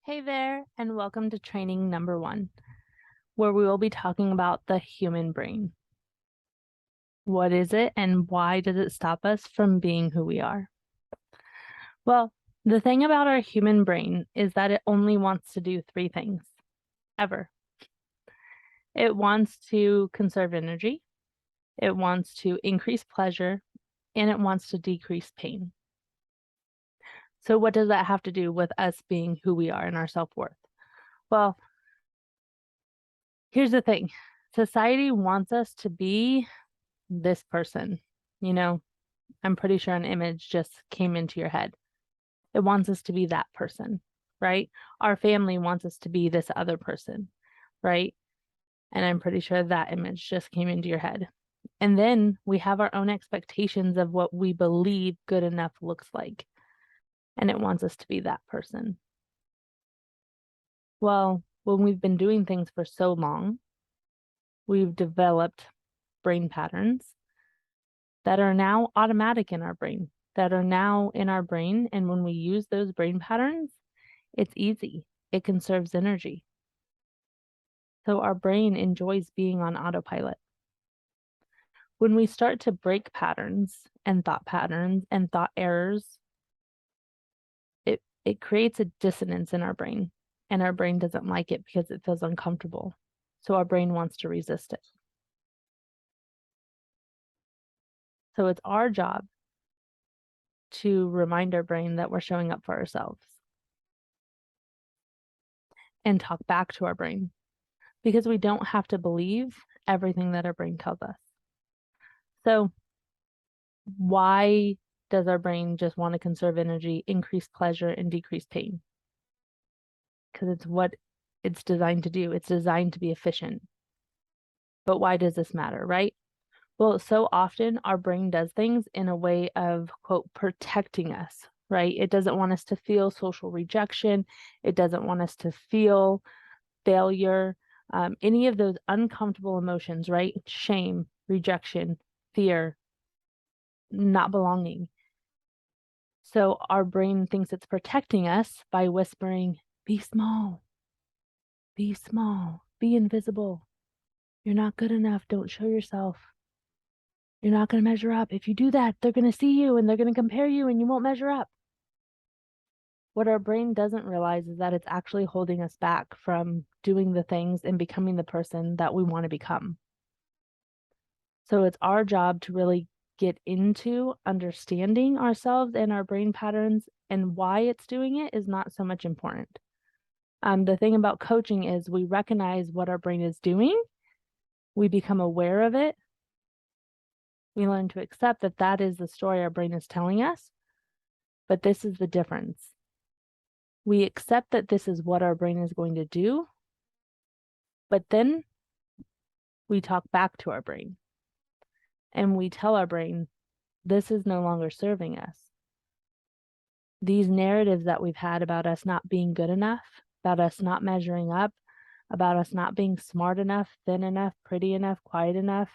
Hey there, and welcome to training number 1, where we will be talking about the human brain. What is it, and why does it stop us from being who we are? Well, the thing about our human brain is that it only wants to do 3 things, ever. It wants to conserve energy, it wants to increase pleasure, and it wants to decrease pain. So what does that have to do with us being who we are and our self-worth? Well, here's the thing. Society wants us to be this person. You know, I'm pretty sure an image just came into your head. It wants us to be that person, right? Our family wants us to be this other person, right? And I'm pretty sure that image just came into your head. And then we have our own expectations of what we believe good enough looks like. And it wants us to be that person. Well, when we've been doing things for so long, we've developed brain patterns that are now automatic in our brain, that are now in our brain. And when we use those brain patterns, it's easy. It conserves energy. So our brain enjoys being on autopilot. When we start to break patterns and thought errors, it creates a dissonance in our brain. And our brain doesn't like it because it feels uncomfortable. So our brain wants to resist it. So it's our job to remind our brain that we're showing up for ourselves and talk back to our brain, because we don't have to believe everything that our brain tells us. So why does our brain just want to conserve energy, increase pleasure, and decrease pain? Because it's what it's designed to do. It's designed to be efficient. But why does this matter, right? Well, so often our brain does things in a way of, quote, protecting us, right? It doesn't want us to feel social rejection. It doesn't want us to feel failure, any of those uncomfortable emotions, right? Shame, rejection, fear, not belonging. So our brain thinks it's protecting us by whispering, be small, be small, be invisible. You're not good enough. Don't show yourself. You're not going to measure up. If you do that, they're going to see you and they're going to compare you and you won't measure up. What our brain doesn't realize is that it's actually holding us back from doing the things and becoming the person that we want to become. So it's our job to really get into understanding ourselves and our brain patterns, and why it's doing it is not so much important. The thing about coaching is we recognize what our brain is doing, we become aware of it, we learn to accept that that is the story our brain is telling us, but this is the difference. We accept that this is what our brain is going to do, but then we talk back to our brain and we tell our brain, this is no longer serving us. These narratives that we've had about us not being good enough, about us not measuring up, about us not being smart enough, thin enough, pretty enough, quiet enough,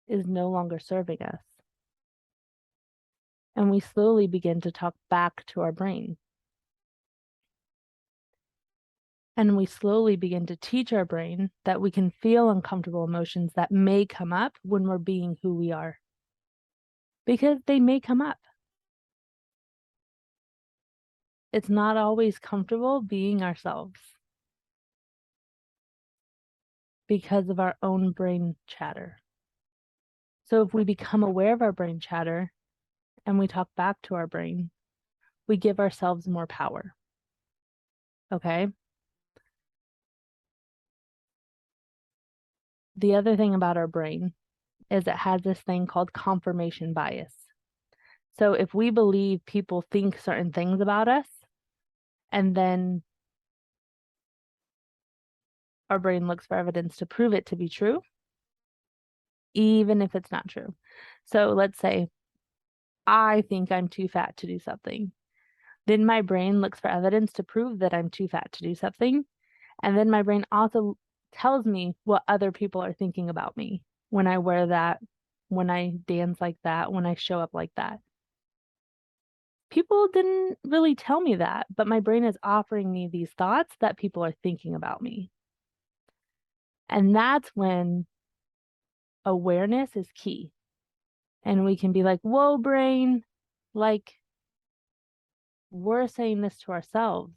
is no longer serving us. And we slowly begin to talk back to our brain. And we slowly begin to teach our brain that we can feel uncomfortable emotions that may come up when we're being who we are. Because they may come up. It's not always comfortable being ourselves because of our own brain chatter. So if we become aware of our brain chatter and we talk back to our brain, we give ourselves more power. Okay? The other thing about our brain is it has this thing called confirmation bias. So if we believe people think certain things about us, and then our brain looks for evidence to prove it to be true, even if it's not true. So let's say I think I'm too fat to do something. Then my brain looks for evidence to prove that I'm too fat to do something. And then my brain also tells me what other people are thinking about me when I wear that, when I dance like that, when I show up like that. people didn't really tell me that, but my brain is offering me these thoughts that people are thinking about me. And that's when awareness is key. And we can be like, whoa, brain, like we're saying this to ourselves.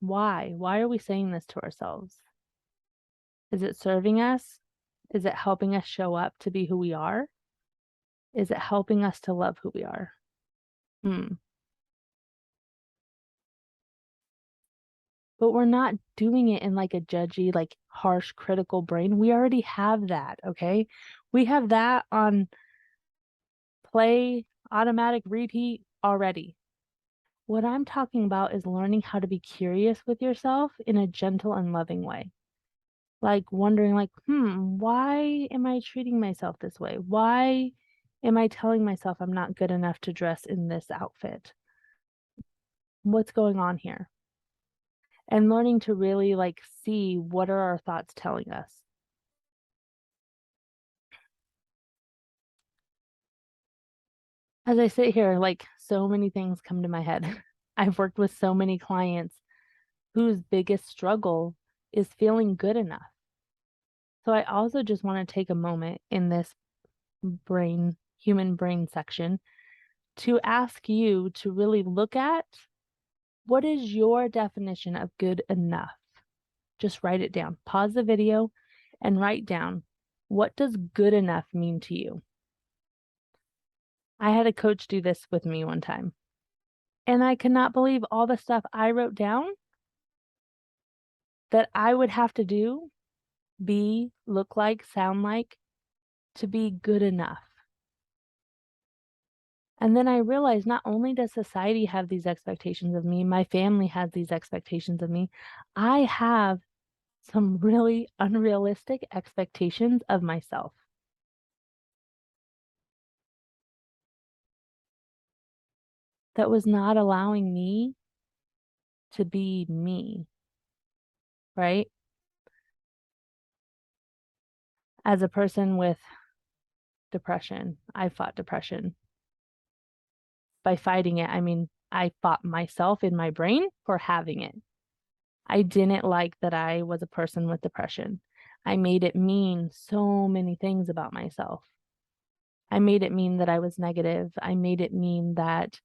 Why? Why are we saying this to ourselves? Is it serving us? Is it helping us show up to be who we are? Is it helping us to love who we are? But we're not doing it in like a judgy, like harsh, critical brain. We already have that, okay? We have that on play, automatic repeat already. What I'm talking about is learning how to be curious with yourself in a gentle and loving way. Like wondering like, why am I treating myself this way? Why am I telling myself I'm not good enough to dress in this outfit? What's going on here? And learning to really like see what are our thoughts telling us. As I sit here, like so many things come to my head. I've worked with so many clients whose biggest struggle is feeling good enough. So I also just want to take a moment in this human brain section to ask you to really look at what is your definition of good enough? Just write it down. Pause the video and write down, what does good enough mean to you? I had a coach do this with me one time, and I could not believe all the stuff I wrote down that I would have to do, be, look like, sound like, to be good enough. And then I realized not only does society have these expectations of me, my family has these expectations of me, I have some really unrealistic expectations of myself. That was not allowing me to be me, right? As a person with depression, I fought depression. By fighting it, I mean, I fought myself in my brain for having it. I didn't like that I was a person with depression. I made it mean so many things about myself. I made it mean that I was negative. I made it mean that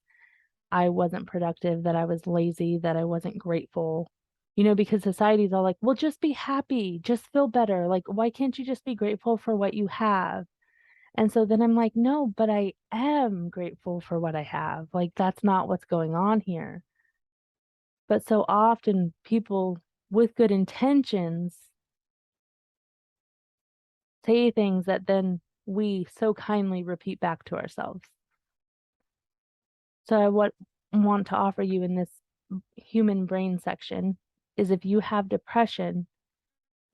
I wasn't productive, that I was lazy, that I wasn't grateful. Because society's all like, well, just be happy, just feel better. Like, why can't you just be grateful for what you have? And so then I'm like, no, but I am grateful for what I have. Like, that's not what's going on here. But so often people with good intentions say things that then we so kindly repeat back to ourselves. So I want to offer you in this human brain section is if you have depression,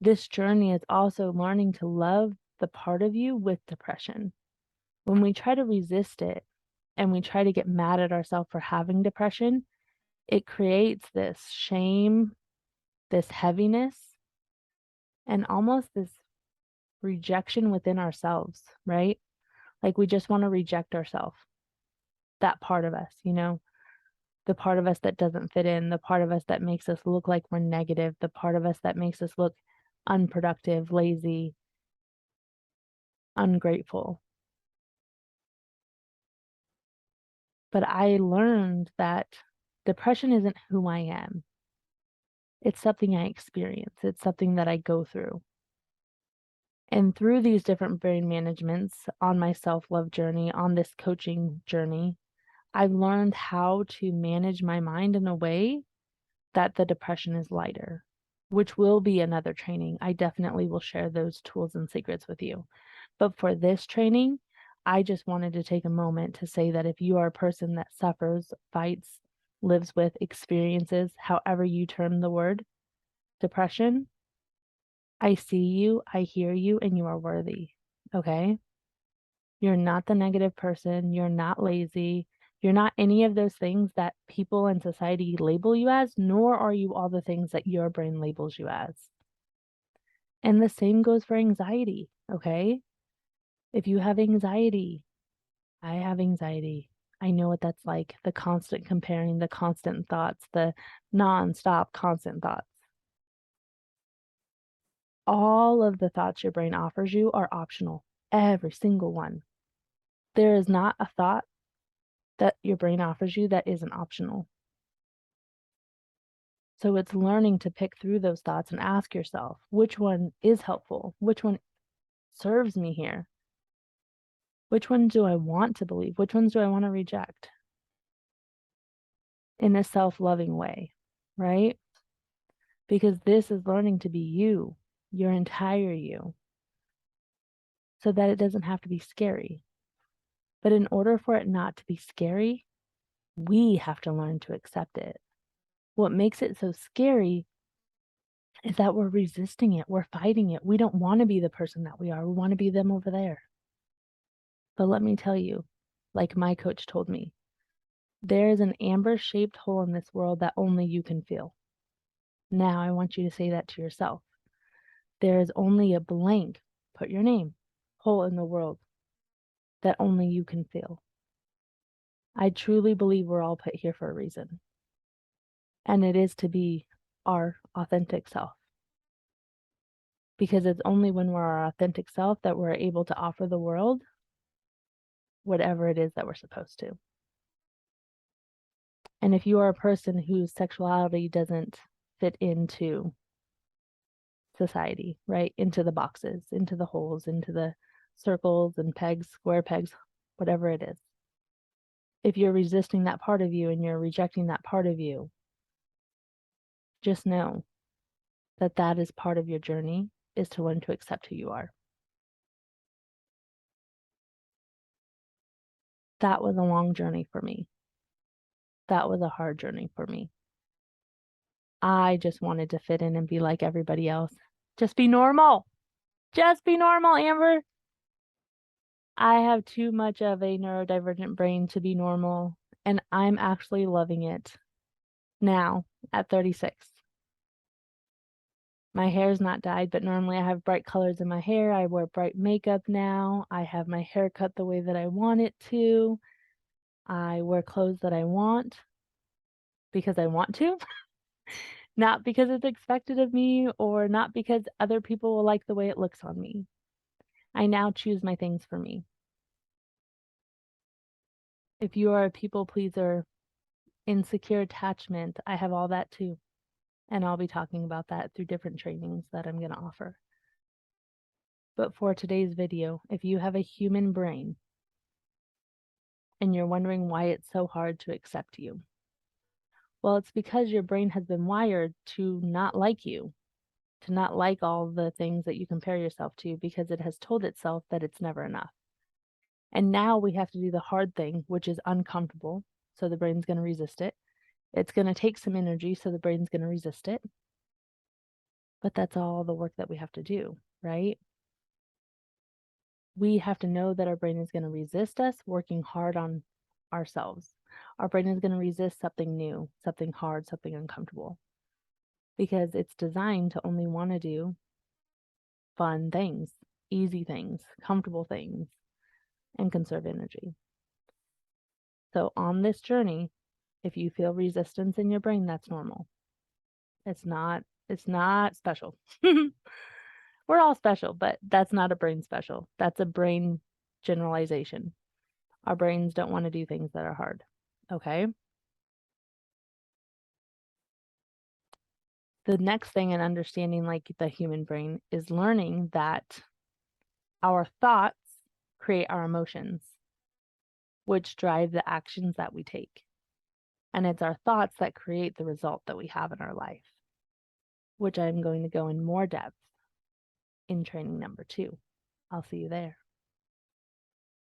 this journey is also learning to love the part of you with depression. When we try to resist it and we try to get mad at ourselves for having depression, it creates this shame, this heaviness, and almost this rejection within ourselves, right? Like we just want to reject ourselves, that part of us, the part of us that doesn't fit in, the part of us that makes us look like we're negative, the part of us that makes us look unproductive, lazy, ungrateful. But I learned that depression isn't who I am. It's something I experience. It's something that I go through. And through these different brain managements on my self-love journey, on this coaching journey, I've learned how to manage my mind in a way that the depression is lighter, which will be another training. I definitely will share those tools and secrets with you. But for this training, I just wanted to take a moment to say that if you are a person that suffers, fights, lives with, experiences, however you term the word, depression, I see you, I hear you, and you are worthy. Okay? You're not the negative person. You're not lazy. You're not any of those things that people in society label you as, nor are you all the things that your brain labels you as. And the same goes for anxiety. Okay? If you have anxiety, I have anxiety. I know what that's like, the constant comparing, the constant thoughts, the non-stop constant thoughts. All of the thoughts your brain offers you are optional, every single one. There is not a thought that your brain offers you that isn't optional. So it's learning to pick through those thoughts and ask yourself, which one is helpful? Which one serves me here? Which ones do I want to believe? Which ones do I want to reject? In a self-loving way, right? Because this is learning to be you, your entire you, so that it doesn't have to be scary. But in order for it not to be scary, we have to learn to accept it. What makes it so scary is that we're resisting it, we're fighting it. We don't want to be the person that we are. We want to be them over there. But let me tell you, like my coach told me, there is an amber-shaped hole in this world that only you can feel. Now I want you to say that to yourself. There is only a blank, put your name, hole in the world that only you can feel. I truly believe we're all put here for a reason. And it is to be our authentic self. Because it's only when we're our authentic self that we're able to offer the world whatever it is that we're supposed to. And if you are a person whose sexuality doesn't fit into society, right? Into the boxes, into the holes, into the circles and pegs, square pegs, whatever it is. If you're resisting that part of you and you're rejecting that part of you, just know that that is part of your journey, is to learn to accept who you are. That was a long journey for me. That was a hard journey for me. I just wanted to fit in and be like everybody else. Just be normal. Just be normal, Amber. I have too much of a neurodivergent brain to be normal, and I'm actually loving it now at 36. My hair's not dyed, but normally I have bright colors in my hair. I wear bright makeup now. I have my hair cut the way that I want it to. I wear clothes that I want because I want to, not because it's expected of me or not because other people will like the way it looks on me. I now choose my things for me. If you are a people pleaser, insecure attachment, I have all that too. And I'll be talking about that through different trainings that I'm going to offer. But for today's video, if you have a human brain and you're wondering why it's so hard to accept you, well, it's because your brain has been wired to not like you, to not like all the things that you compare yourself to, because it has told itself that it's never enough. And now we have to do the hard thing, which is uncomfortable. So the brain's going to resist it. It's going to take some energy, so the brain's going to resist it. But that's all the work that we have to do, right? We have to know that our brain is going to resist us working hard on ourselves. Our brain is going to resist something new, something hard, something uncomfortable, because it's designed to only want to do fun things, easy things, comfortable things, and conserve energy. So on this journey, if you feel resistance in your brain, that's normal. It's not special. We're all special, but that's not a brain special. That's a brain generalization. Our brains don't want to do things that are hard. Okay? The next thing in understanding like the human brain is learning that our thoughts create our emotions, which drive the actions that we take. And it's our thoughts that create the result that we have in our life, which I'm going to go in more depth in training number 2. I'll see you there.